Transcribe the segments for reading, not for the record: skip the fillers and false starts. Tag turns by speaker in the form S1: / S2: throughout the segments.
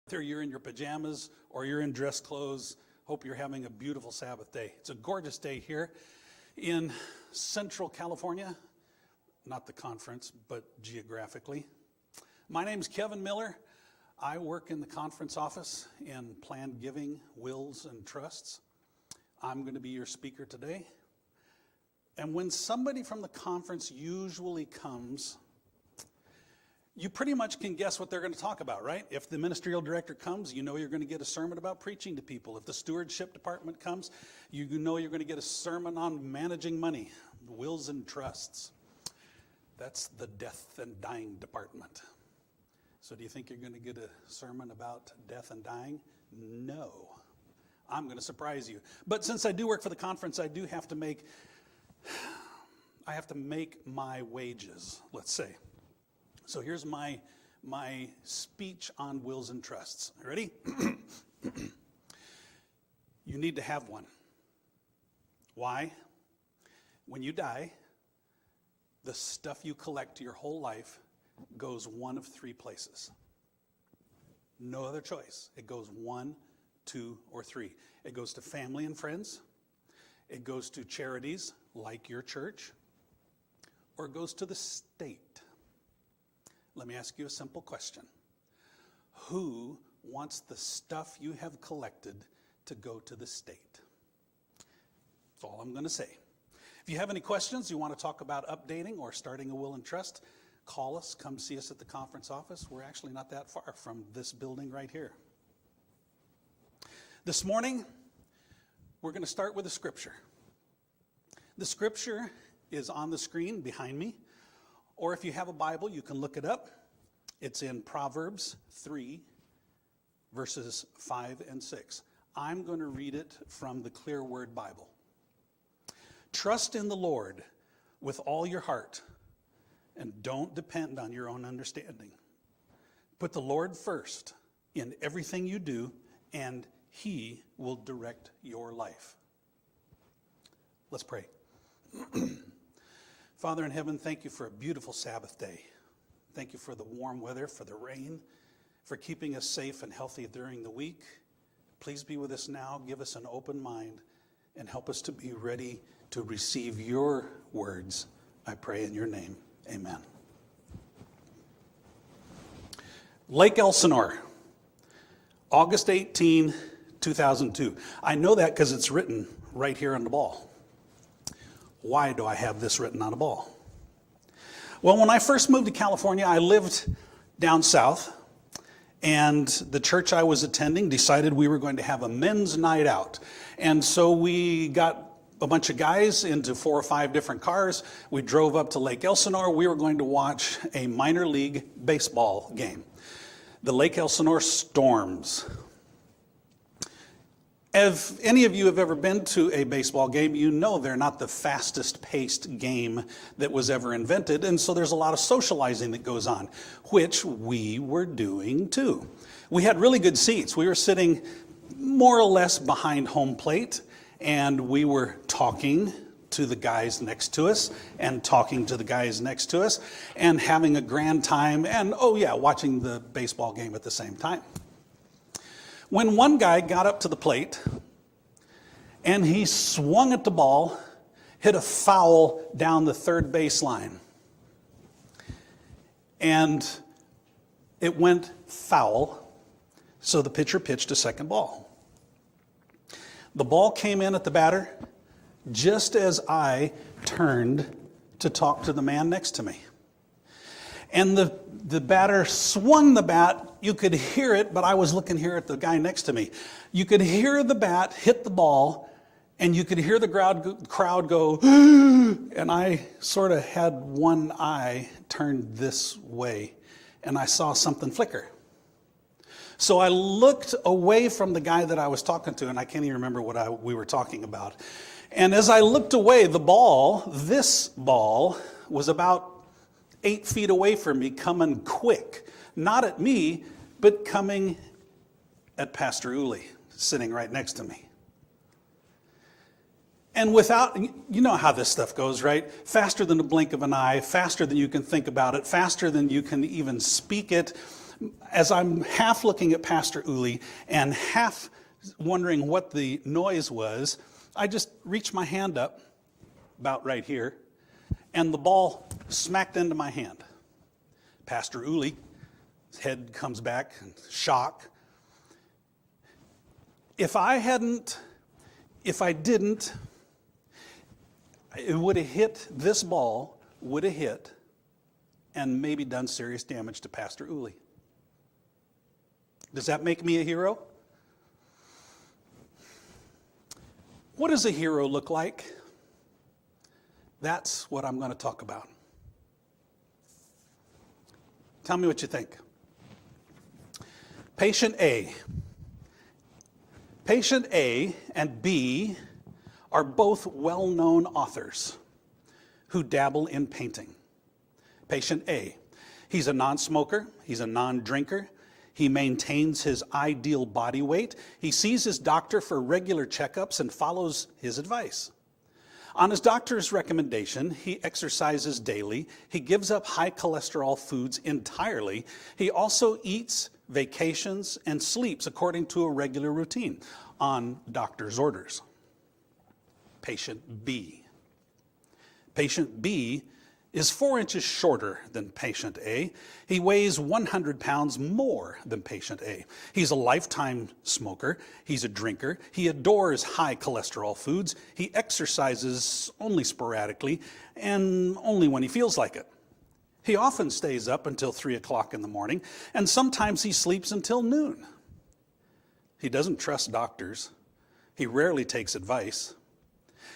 S1: Whether you're in your pajamas or you're in dress clothes, hope you're having a beautiful Sabbath day. It's a gorgeous day here in Central California, not the conference, but geographically. My name's Kevin Miller. I work in the conference office in planned giving, wills, and trusts. I'm going to be your speaker today. And when somebody from the conference usually comes, you pretty much can guess what they're going to talk about, right? If the ministerial director comes, you know you're going to get a sermon about preaching to people. If the stewardship department comes, you know you're going to get a sermon on managing money, wills and trusts. That's the death and dying department. So do you think you're going to get a sermon about death and dying? No. I'm going to surprise you. But since I do work for the conference, I do have to make my wages, let's say. So here's my speech on wills and trusts. Ready? You need to have one. Why? When you die, the stuff you collect your whole life goes one of three places. No other choice. It goes 1, 2, or 3. It goes to family and friends. It goes to charities like your church. Or it goes to the state. Let me ask you a simple question. Who wants the stuff you have collected to go to the state? That's all I'm going to say. If you have any questions, you want to talk about updating or starting a will and trust, call us, come see us at the conference office. We're actually not that far from this building right here. This morning, we're going to start with a scripture. The scripture is on the screen behind me. Or if you have a Bible, you can look it up. It's in Proverbs 3, verses 5 and 6. I'm going to read it from the Clear Word Bible. Trust in the Lord with all your heart, and don't depend on your own understanding. Put the Lord first in everything you do, and He will direct your life. Let's pray. Father in heaven, thank you for a beautiful Sabbath day. Thank you for the warm weather, for the rain, for keeping us safe and healthy during the week. Please be with us now. Give us an open mind and help us to be ready to receive your words. I pray in your name. Amen. Lake Elsinore, August 18, 2002. I know that because it's written right here on the ball. Why do I have this written on a ball? Well, when I first moved to California, I lived down south, and the church I was attending decided we were going to have a men's night out. And so we got a bunch of guys into 4 or 5 different cars. We drove up to Lake Elsinore. We were going to watch a minor league baseball game, the Lake Elsinore Storms. If any of you have ever been to a baseball game, you know they're not the fastest paced game that was ever invented. And so there's a lot of socializing that goes on, which we were doing too. We had really good seats. We were sitting more or less behind home plate, and we were talking to the guys next to us and talking to the guys next to us and having a grand time and, watching the baseball game at the same time. When one guy got up to the plate and he swung at the ball, hit a foul down the third baseline. And it went foul, so the pitcher pitched a second ball. The ball came in at the batter just as I turned to talk to the man next to me. And the batter swung the bat. You could hear it, but I was looking here at the guy next to me. You could hear the bat hit the ball, and you could hear the crowd go, and I sort of had one eye turned this way, and I saw something flicker. So I looked away from the guy that I was talking to, and I can't even remember what we were talking about. And as I looked away, this ball, was about 8 feet away from me, coming quick. Not at me, but coming at Pastor Uli, sitting right next to me. And you know how this stuff goes, right? Faster than the blink of an eye, faster than you can think about it, faster than you can even speak it. As I'm half looking at Pastor Uli and half wondering what the noise was, I just reached my hand up, about right here, and the ball smacked into my hand. Pastor Uli, his head comes back in shock. If I didn't, it would have hit, this ball would have hit and maybe done serious damage to Pastor Uli. Does that make me a hero? What does a hero look like? That's what I'm going to talk about. Tell me what you think. Patient A. Patient A and B are both well-known authors who dabble in painting. Patient A, he's a non-smoker, he's a non-drinker, he maintains his ideal body weight, he sees his doctor for regular checkups and follows his advice. On his doctor's recommendation, he exercises daily, he gives up high cholesterol foods entirely, he also eats, vacations, and sleeps according to a regular routine on doctor's orders. Patient B. Patient B is 4 inches shorter than patient A. He weighs 100 pounds more than patient A. He's a lifetime smoker. He's a drinker. He adores high cholesterol foods. He exercises only sporadically and only when he feels like it. He often stays up until 3 o'clock in the morning, and sometimes he sleeps until noon. He doesn't trust doctors. He rarely takes advice.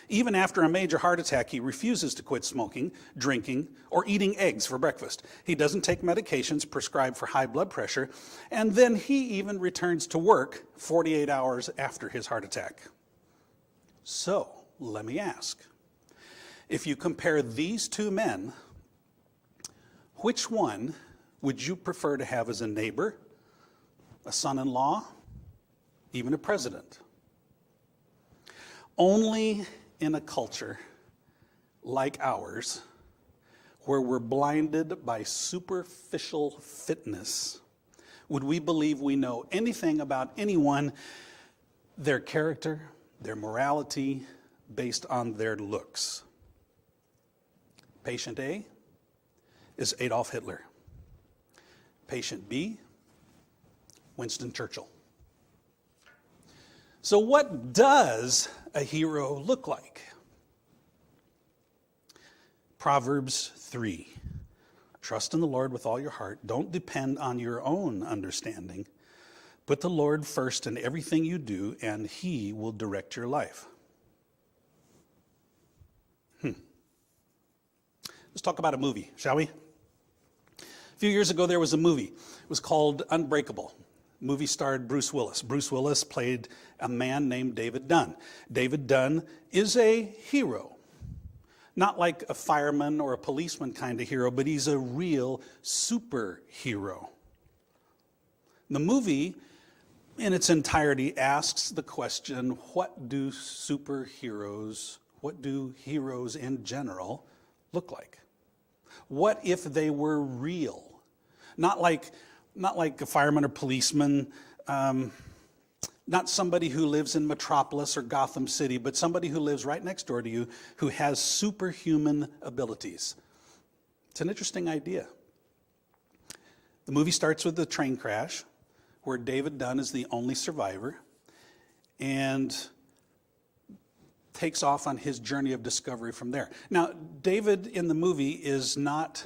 S1: Even after a major heart attack, he refuses to quit smoking, drinking, or eating eggs for breakfast. He doesn't take medications prescribed for high blood pressure, and then he even returns to work 48 hours after his heart attack. So, let me ask, if you compare these two men, which one would you prefer to have as a neighbor, a son-in-law, even a president? Only in a culture like ours, where we're blinded by superficial fitness, would we believe we know anything about anyone, their character, their morality, based on their looks? Patient A is Adolf Hitler. Patient B, Winston Churchill. So what does a hero look like? Proverbs 3. Trust in the Lord with all your heart. Don't depend on your own understanding. Put the Lord first in everything you do, and He will direct your life. Let's talk about a movie, shall we? A few years ago, there was a movie. It was called Unbreakable. The movie starred Bruce Willis. Bruce Willis played a man named David Dunn. David Dunn is a hero. Not like a fireman or a policeman kind of hero, but he's a real superhero. The movie, in its entirety, asks the question, what do heroes in general look like? What if they were real? Not like a fireman or policeman, not somebody who lives in Metropolis or Gotham City, but somebody who lives right next door to you who has superhuman abilities. It's an interesting idea. The movie starts with a train crash where David Dunn is the only survivor and takes off on his journey of discovery from there. Now, David in the movie is not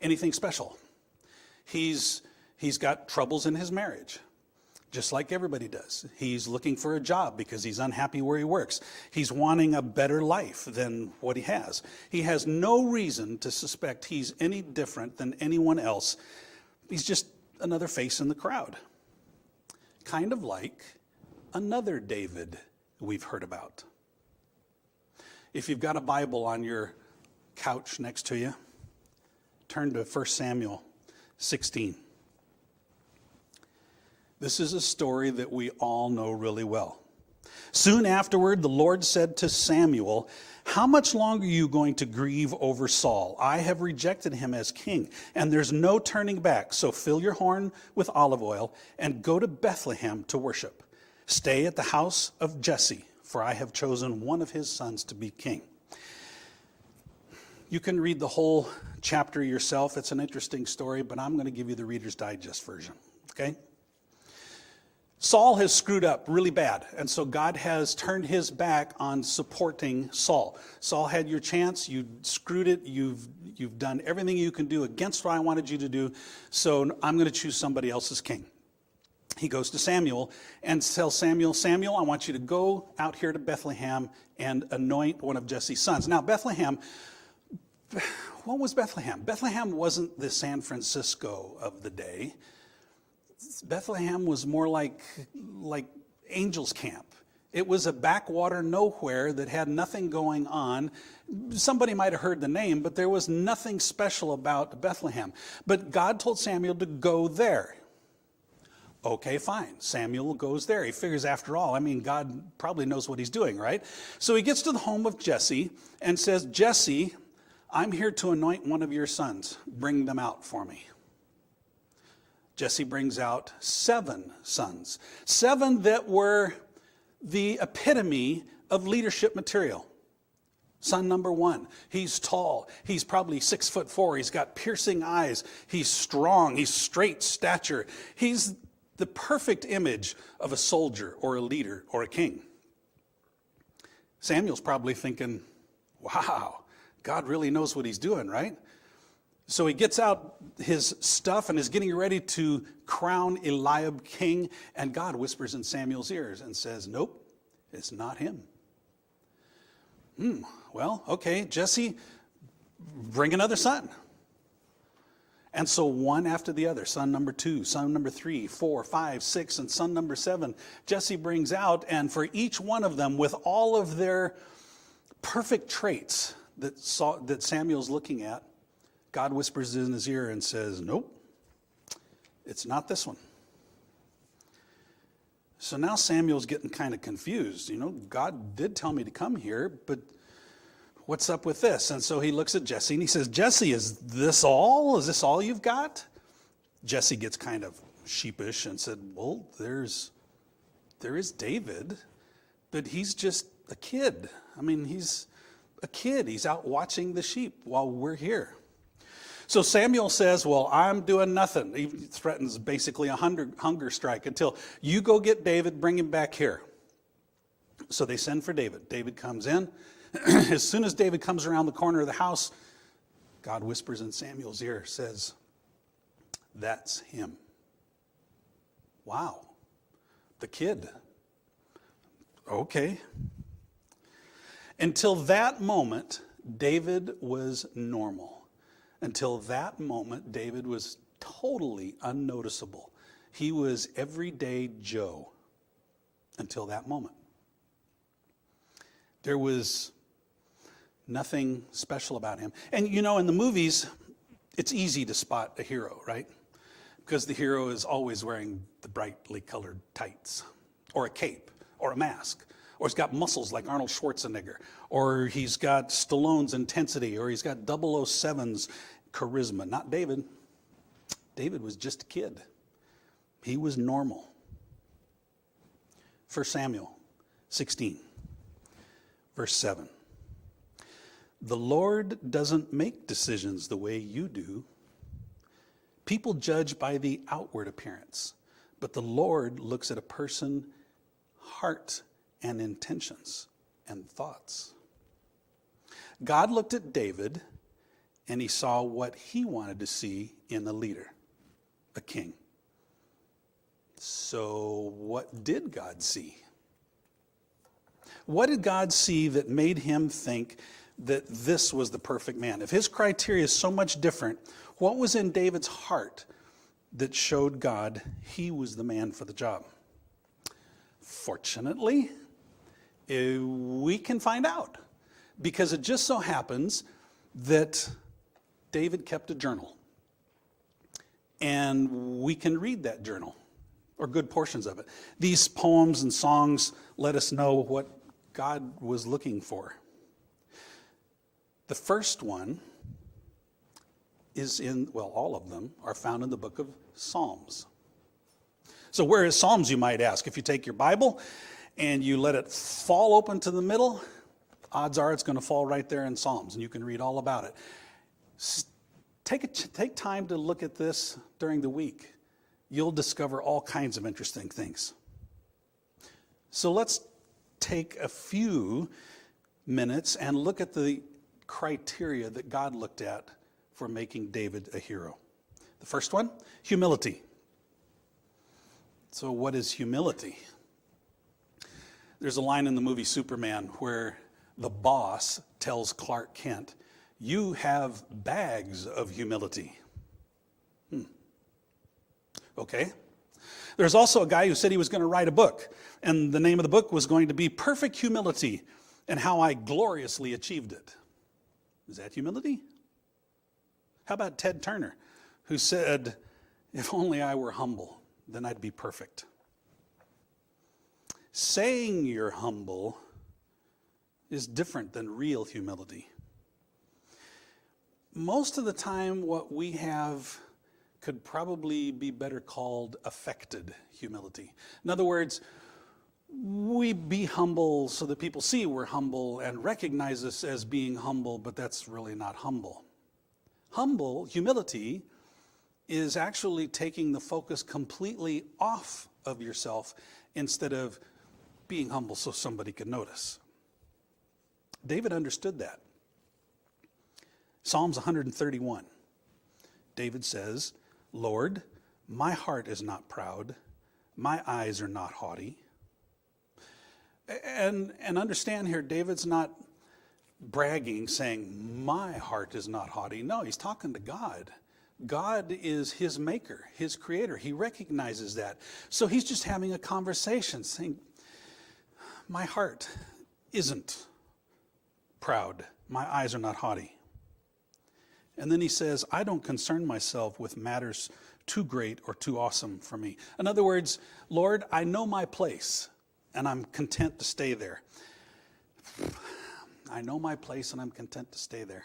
S1: anything special. He's got troubles in his marriage, just like everybody does. He's looking for a job because he's unhappy where he works. He's wanting a better life than what he has. He has no reason to suspect he's any different than anyone else. He's just another face in the crowd. Kind of like another David we've heard about. If you've got a Bible on your couch next to you, turn to 1 Samuel 16. This is a story that we all know really well. Soon afterward, the Lord said to Samuel, "How much longer are you going to grieve over Saul? I have rejected him as king, and there's no turning back. So fill your horn with olive oil and go to Bethlehem to worship. Stay at the house of Jesse, for I have chosen one of his sons to be king." You can read the whole chapter yourself. It's an interesting story, but I'm going to give you the Reader's Digest version, okay? Saul has screwed up really bad, and so God has turned his back on supporting Saul. Saul had your chance, you screwed it, you've done everything you can do against what I wanted you to do, so I'm going to choose somebody else as king. He goes to Samuel and tells Samuel, "Samuel, I want you to go out here to Bethlehem and anoint one of Jesse's sons." Now, Bethlehem, what was Bethlehem? Bethlehem wasn't the San Francisco of the day. Bethlehem was more like Angels Camp. It was a backwater nowhere that had nothing going on. Somebody might have heard the name, but there was nothing special about Bethlehem. But God told Samuel to go there. Okay, fine. Samuel goes there. He figures, after all, God probably knows what he's doing, right? So he gets to the home of Jesse and says, "Jesse, I'm here to anoint one of your sons. Bring them out for me." Jesse brings out 7 sons. 7 that were the epitome of leadership material. Son number 1, he's tall. He's probably 6'4". He's got piercing eyes. He's strong. He's straight stature. He's the perfect image of a soldier or a leader or a king. Samuel's probably thinking, wow, God really knows what he's doing, right? So he gets out his stuff and is getting ready to crown Eliab king, and God whispers in Samuel's ears and says, "Nope, it's not him." Well, okay, Jesse, bring another son. And so one after the other, son number 2, son number 3, 4, 5, 6, and son number 7, Jesse brings out, and for each one of them, with all of their perfect traits that Samuel's looking at, God whispers in his ear and says, "Nope, it's not this one." So now Samuel's getting kind of confused. God did tell me to come here, but what's up with this? And so he looks at Jesse and he says, "Jesse, is this all? Is this all you've got?" Jesse gets kind of sheepish and said, "Well, there is David, but he's just a kid. He's a kid. He's out watching the sheep while we're here." So Samuel says, "Well, I'm doing nothing." He threatens basically a hunger strike until you go get David, bring him back here. So they send for David. David comes in. As soon as David comes around the corner of the house, God whispers in Samuel's ear, says, "That's him." Wow, the kid. Okay. Until that moment, David was normal. Until that moment, David was totally unnoticeable. He was everyday Joe until that moment. There was nothing special about him. And in the movies, it's easy to spot a hero, right? Because the hero is always wearing the brightly colored tights, or a cape, or a mask, or he's got muscles like Arnold Schwarzenegger, or he's got Stallone's intensity, or he's got 007's charisma. Not David. David was just a kid. He was normal. 1 Samuel 16, verse 7. "The Lord doesn't make decisions the way you do. People judge by the outward appearance, but the Lord looks at a person's heart and intentions and thoughts." God looked at David and he saw what he wanted to see in a leader, a king. So what did God see? What did God see that made him think that this was the perfect man? If his criteria is so much different, what was in David's heart that showed God he was the man for the job? Fortunately, we can find out, because it just so happens that David kept a journal, and we can read that journal. or good portions of it. These poems and songs let us know what God was looking for. The first one is all of them are found in the book of Psalms. So where is Psalms, you might ask? If you take your Bible and you let it fall open to the middle, odds are it's going to fall right there in Psalms, and you can read all about it. Take time to look at this during the week. You'll discover all kinds of interesting things. So let's take a few minutes and look at the criteria that God looked at for making David a hero. The first one, humility. So what is humility? There's a line in the movie Superman where the boss tells Clark Kent, "You have bags of humility." Okay. There's also a guy who said he was going to write a book, and the name of the book was going to be Perfect Humility and How I Gloriously Achieved It. Is that humility? How about Ted Turner, who said, "If only I were humble, then I'd be perfect." Saying you're humble is different than real humility. Most of the time, what we have could probably be better called affected humility. In other words, we be humble so that people see we're humble and recognize us as being humble, but that's really not humble. Humility is actually taking the focus completely off of yourself instead of being humble so somebody could notice. David understood that. Psalms 131. David says, "Lord, my heart is not proud, my eyes are not haughty." And understand here, David's not bragging, saying, "My heart is not haughty." No, he's talking to God. God is his maker, his creator. He recognizes that. So he's just having a conversation, saying, "My heart isn't proud. My eyes are not haughty." And then he says, "I don't concern myself with matters too great or too awesome for me." In other words, Lord, I know my place, and I'm content to stay there. I know my place, and I'm content to stay there.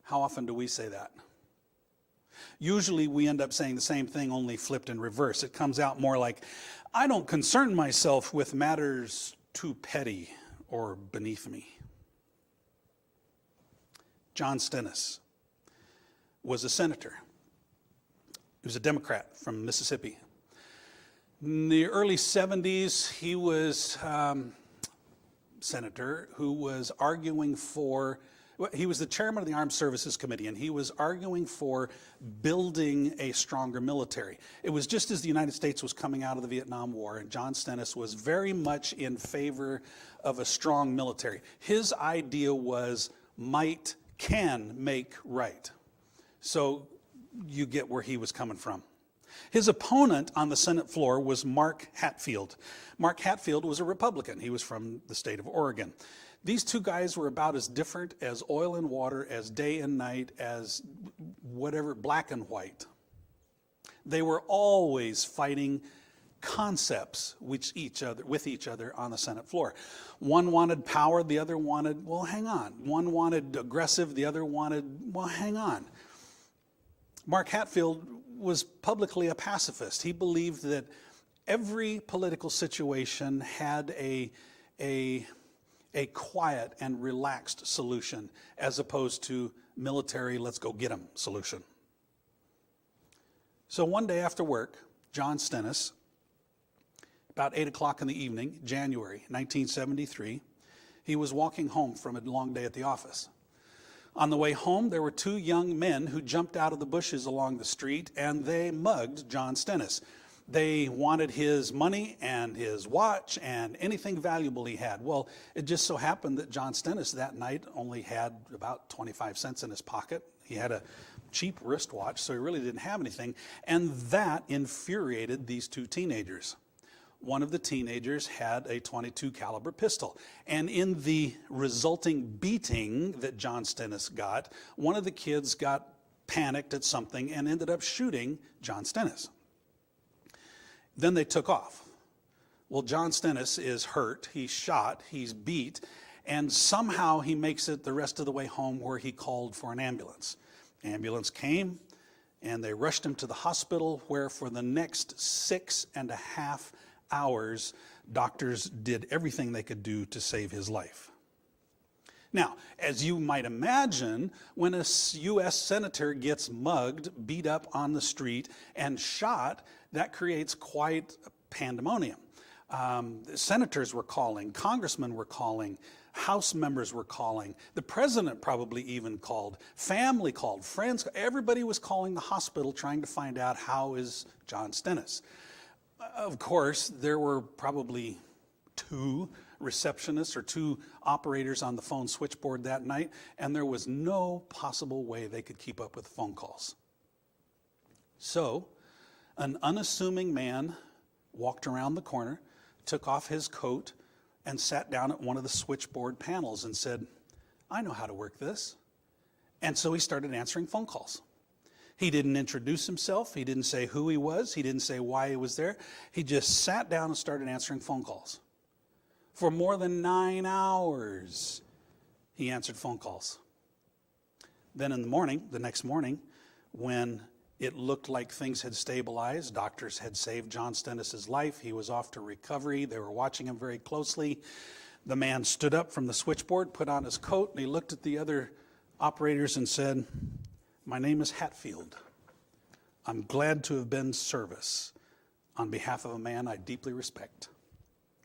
S1: How often do we say that? Usually we end up saying the same thing, only flipped in reverse. It comes out more like, "I don't concern myself with matters too petty or beneath me." John Stennis was a senator. He was a Democrat from Mississippi. In the early 70s, he was senator who was arguing for, he was the chairman of the Armed Services Committee, and he was arguing for building a stronger military. It was just as the United States was coming out of the Vietnam War, and John Stennis was very much in favor of a strong military. His idea was might can make right. So you get where he was coming from. His opponent on the Senate floor was Mark Hatfield. Mark Hatfield was a Republican. He was from the state of Oregon. These two guys were about as different as oil and water, as day and night, as whatever, black and white. They were always fighting concepts with each other on the Senate floor. One wanted power, the other wanted, well, hang on. One wanted aggressive, the other wanted, well, hang on. Mark Hatfield was publicly a pacifist. He believed that every political situation had a quiet and relaxed solution as opposed to military, let's go get them solution. So one day after work, John Stennis, about 8 o'clock in the evening, January 1973, he was walking home from a long day at the office. On the way home, there were two young men who jumped out of the bushes along the street, and they mugged John Stennis. They wanted his money and his watch and anything valuable he had. Well, it just so happened that John Stennis that night only had about 25 cents in his pocket. He had a cheap wristwatch, so he really didn't have anything. And that infuriated these two teenagers. One of the teenagers had a .22 caliber pistol. And in the resulting beating that John Stennis got, one of the kids got panicked at something and ended up shooting John Stennis. Then they took off. Well, John Stennis is hurt, he's shot, he's beat, and somehow he makes it the rest of the way home where he called for an ambulance. Ambulance came, and they rushed him to the hospital where for the next 6.5 hours, doctors did everything they could do to save his life. Now, as you might imagine, when a U.S. senator gets mugged, beat up on the street, and shot, that creates quite a pandemonium. Senators were calling, congressmen were calling, House members were calling, the president probably even called, family called, friends, everybody was calling the hospital trying to find out how is John Stennis. Of course, there were probably 2 receptionists or 2 operators on the phone switchboard that night, and there was no possible way they could keep up with phone calls. So, an unassuming man walked around the corner, took off his coat, and sat down at one of the switchboard panels and said, I know how to work this. And so he started answering phone calls. He didn't introduce himself. He didn't say who he was. He didn't say why he was there. He just sat down and started answering phone calls. For more than 9 hours, he answered phone calls. Then in the morning, the next morning, when it looked like things had stabilized, doctors had saved John Stennis' life, he was off to recovery, they were watching him very closely. The man stood up from the switchboard, put on his coat, and he looked at the other operators and said, my name is Hatfield. I'm glad to have been service on behalf of a man I deeply respect.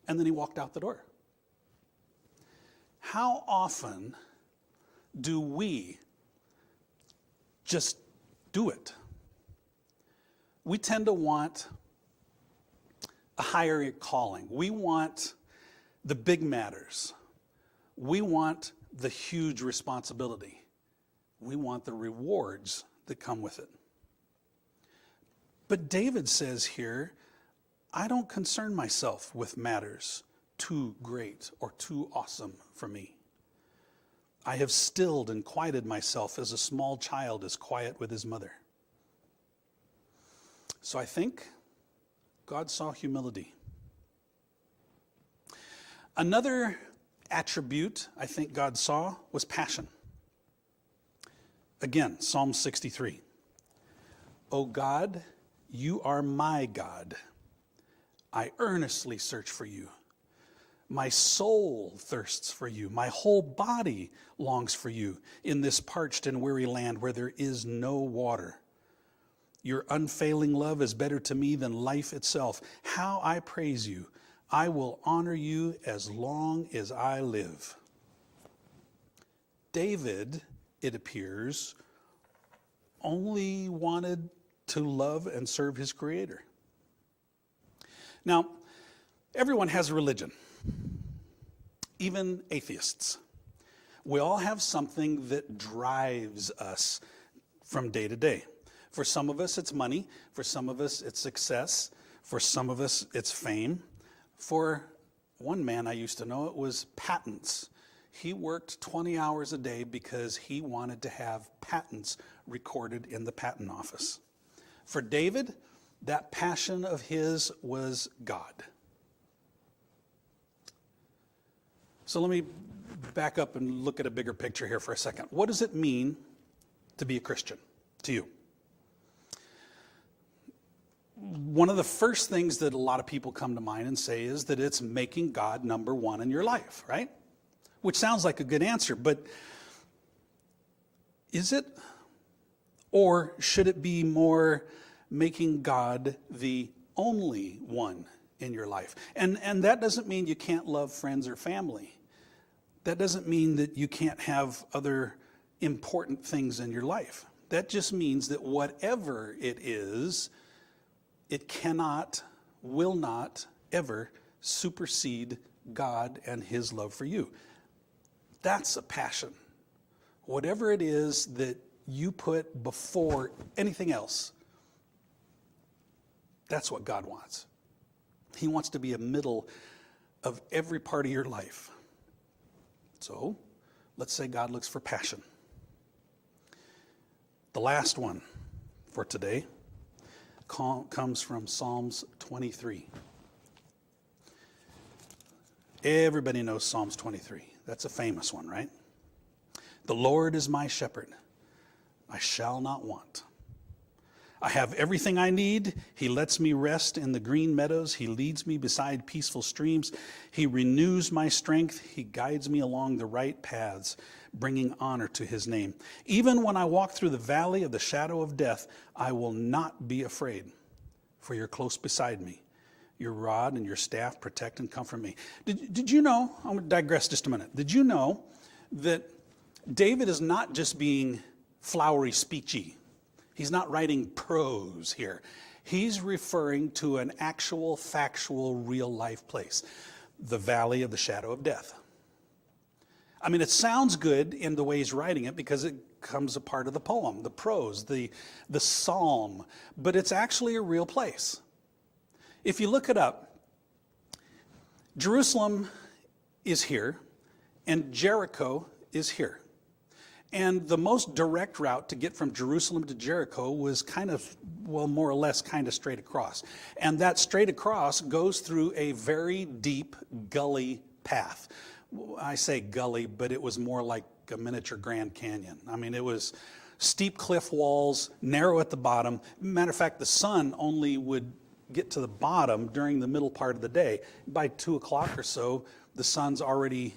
S1: And then he walked out the door. How often do we just do it? We tend to want a higher calling. We want the big matters. We want the huge responsibility. We want the rewards that come with it. But David says here, I don't concern myself with matters too great or too awesome for me. I have stilled and quieted myself as a small child is quiet with his mother. So I think God saw humility. Another attribute I think God saw was passion. Again, Psalm 63. O God, you are my God. I earnestly search for you. My soul thirsts for you. My whole body longs for you in this parched and weary land where there is no water. Your unfailing love is better to me than life itself. How I praise you. I will honor you as long as I live. David, it appears, only wanted to love and serve his Creator. Now, everyone has a religion, even atheists. We all have something that drives us from day to day. For some of us, it's money. For some of us, it's success. For some of us, it's fame. For one man I used to know, it was patents. He worked 20 hours a day because he wanted to have patents recorded in the patent office. For David, that passion of his was God. So let me back up and look at a bigger picture here for a second. What does it mean to be a Christian to you? One of the first things that a lot of people come to mind and say is that it's making God number one in your life, right? Which sounds like a good answer, but is it? Or should it be more making God the only one in your life? And that doesn't mean you can't love friends or family. That doesn't mean that you can't have other important things in your life. That just means that whatever it is, it cannot, will not ever supersede God and his love for you. That's a passion. Whatever it is that you put before anything else, that's what God wants. He wants to be a middle of every part of your life. So, let's say God looks for passion. The last one for today, comes from Psalms 23. Everybody knows Psalms 23. That's a famous one, right? The Lord is my shepherd. I shall not want. I have everything I need. He lets me rest in the green meadows. He leads me beside peaceful streams. He renews my strength. He guides me along the right paths, bringing honor to his name. Even when I walk through the valley of the shadow of death, I will not be afraid, for you're close beside me. Your rod and your staff protect and comfort me. Did you know, I'm going to digress just a minute. Did you know that David is not just being flowery speechy? He's not writing prose here. He's referring to an actual, factual, real-life place, the valley of the shadow of death. I mean, it sounds good in the way he's writing it because it comes a part of the poem, the prose, the psalm, but it's actually a real place. If you look it up, Jerusalem is here, and Jericho is here. And the most direct route to get from Jerusalem to Jericho was more or less straight across. And that straight across goes through a very deep gully path. I say gully, but it was more like a miniature Grand Canyon. I mean, it was steep cliff walls, narrow at the bottom. Matter of fact, the sun only would get to the bottom during the middle part of the day. By 2 o'clock or so, the sun's already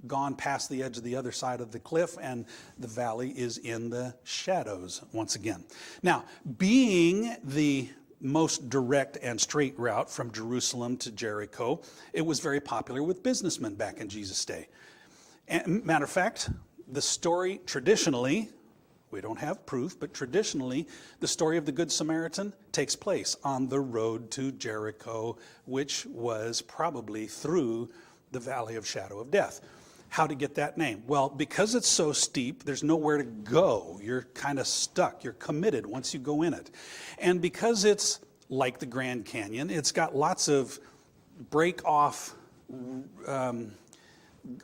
S1: gone past the edge of the other side of the cliff, and the valley is in the shadows once again. Now, being the most direct and straight route from Jerusalem to Jericho, it was very popular with businessmen back in Jesus' day. And matter of fact, the story traditionally, we don't have proof, but traditionally, the story of the Good Samaritan takes place on the road to Jericho, which was probably through the valley of shadow of death. How to get that name? Well, because it's so steep, there's nowhere to go. You're kind of stuck. You're committed once you go in it. And because it's like the Grand Canyon, it's got lots of break-off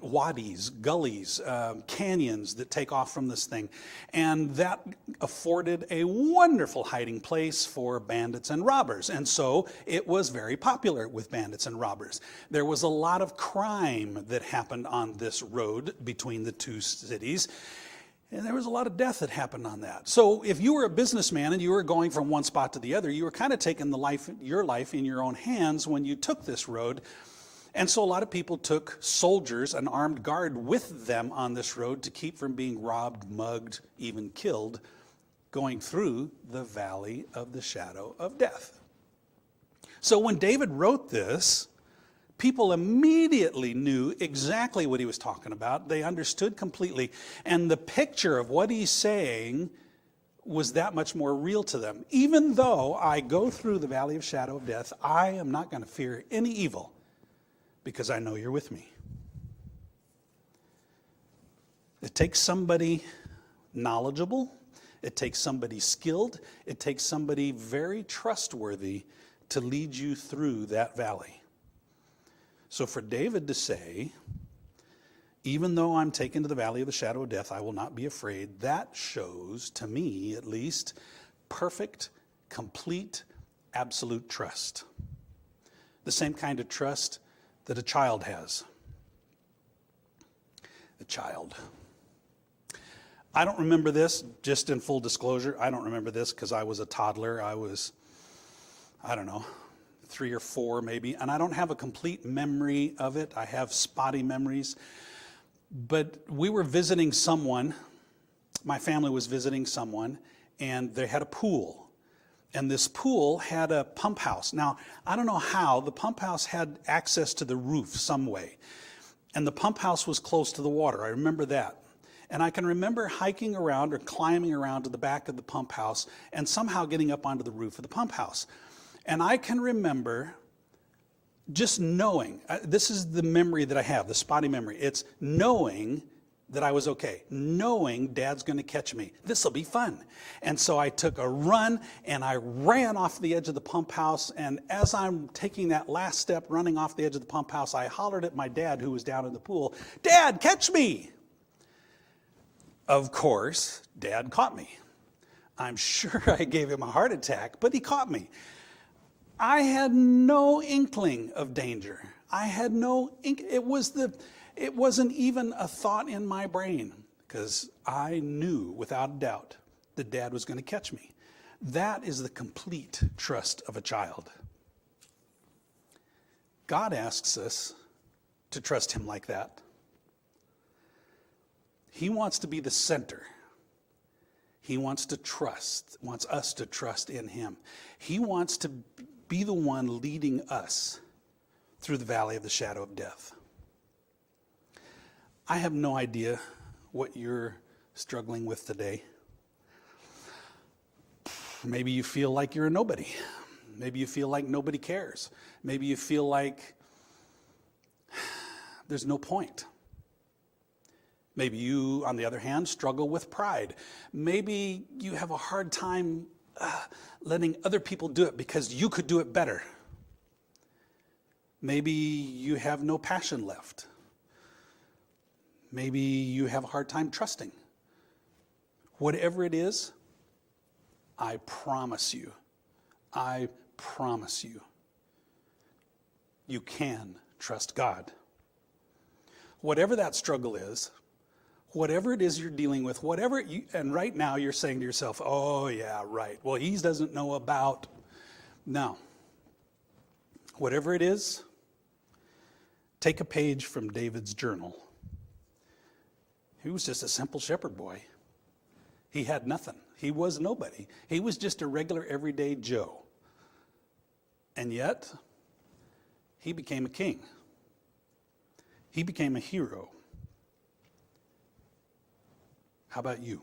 S1: wadis, gullies, canyons that take off from this thing. And that afforded a wonderful hiding place for bandits and robbers. And so it was very popular with bandits and robbers. There was a lot of crime that happened on this road between the two cities. And there was a lot of death that happened on that. So if you were a businessman and you were going from one spot to the other, you were kind of taking your life in your own hands when you took this road. And so a lot of people took soldiers, an armed guard with them on this road to keep from being robbed, mugged, even killed, going through the valley of the shadow of death. So when David wrote this, people immediately knew exactly what he was talking about. They understood completely. And the picture of what he's saying was that much more real to them. Even though I go through the valley of shadow of death, I am not going to fear any evil, because I know you're with me. It takes somebody knowledgeable. It takes somebody skilled. It takes somebody very trustworthy to lead you through that valley. So for David to say, even though I'm taken to the valley of the shadow of death, I will not be afraid, that shows, to me at least, perfect, complete, absolute trust. The same kind of trust that a child has. A child. I don't remember this, just in full disclosure. I don't remember this because I was a toddler. I was, 3 or 4 maybe. And I don't have a complete memory of it. I have spotty memories. But we were visiting someone. My family was visiting someone, and they had a pool. And this pool had a pump house. Now, I don't know how. The pump house had access to the roof some way. And the pump house was close to the water. I remember that. And I can remember hiking around or climbing around to the back of the pump house and somehow getting up onto the roof of the pump house. And I can remember just knowing, this is the memory that I have, the spotty memory. It's knowing that I was okay, knowing Dad's going to catch me. This will be fun. And so I took a run, and I ran off the edge of the pump house. And as I'm taking that last step, running off the edge of the pump house, I hollered at my dad, who was down in the pool, "Dad, catch me!" Of course, Dad caught me. I'm sure I gave him a heart attack, but he caught me. I had no inkling of danger. I had no it wasn't even a thought in my brain, because I knew without a doubt that Dad was going to catch me. That is the complete trust of a child. God asks us to trust him like that. He wants to be the center. He wants us to trust in him. He wants to be the one leading us through the valley of the shadow of death. I have no idea what you're struggling with today. Maybe you feel like you're a nobody. Maybe you feel like nobody cares. Maybe you feel like there's no point. Maybe you, on the other hand, struggle with pride. Maybe you have a hard time letting other people do it because you could do it better. Maybe you have no passion left. Maybe you have a hard time trusting. Whatever it is, I promise you, you can trust God. Whatever that struggle is, whatever it is you're dealing with, and right now you're saying to yourself, oh yeah, right. Well, he doesn't know about. No. Whatever it is, take a page from David's journal. He was just a simple shepherd boy. He had nothing. He was nobody. He was just a regular everyday Joe. And yet, he became a king. He became a hero. How about you?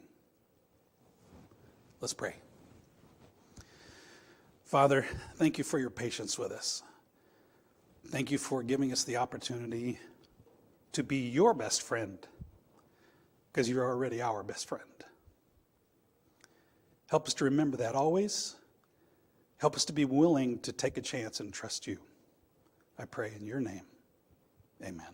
S1: Let's pray. Father, thank you for your patience with us. Thank you for giving us the opportunity to be your best friend, because you're already our best friend. Help us to remember that always. Help us to be willing to take a chance and trust you. I pray in your name. Amen.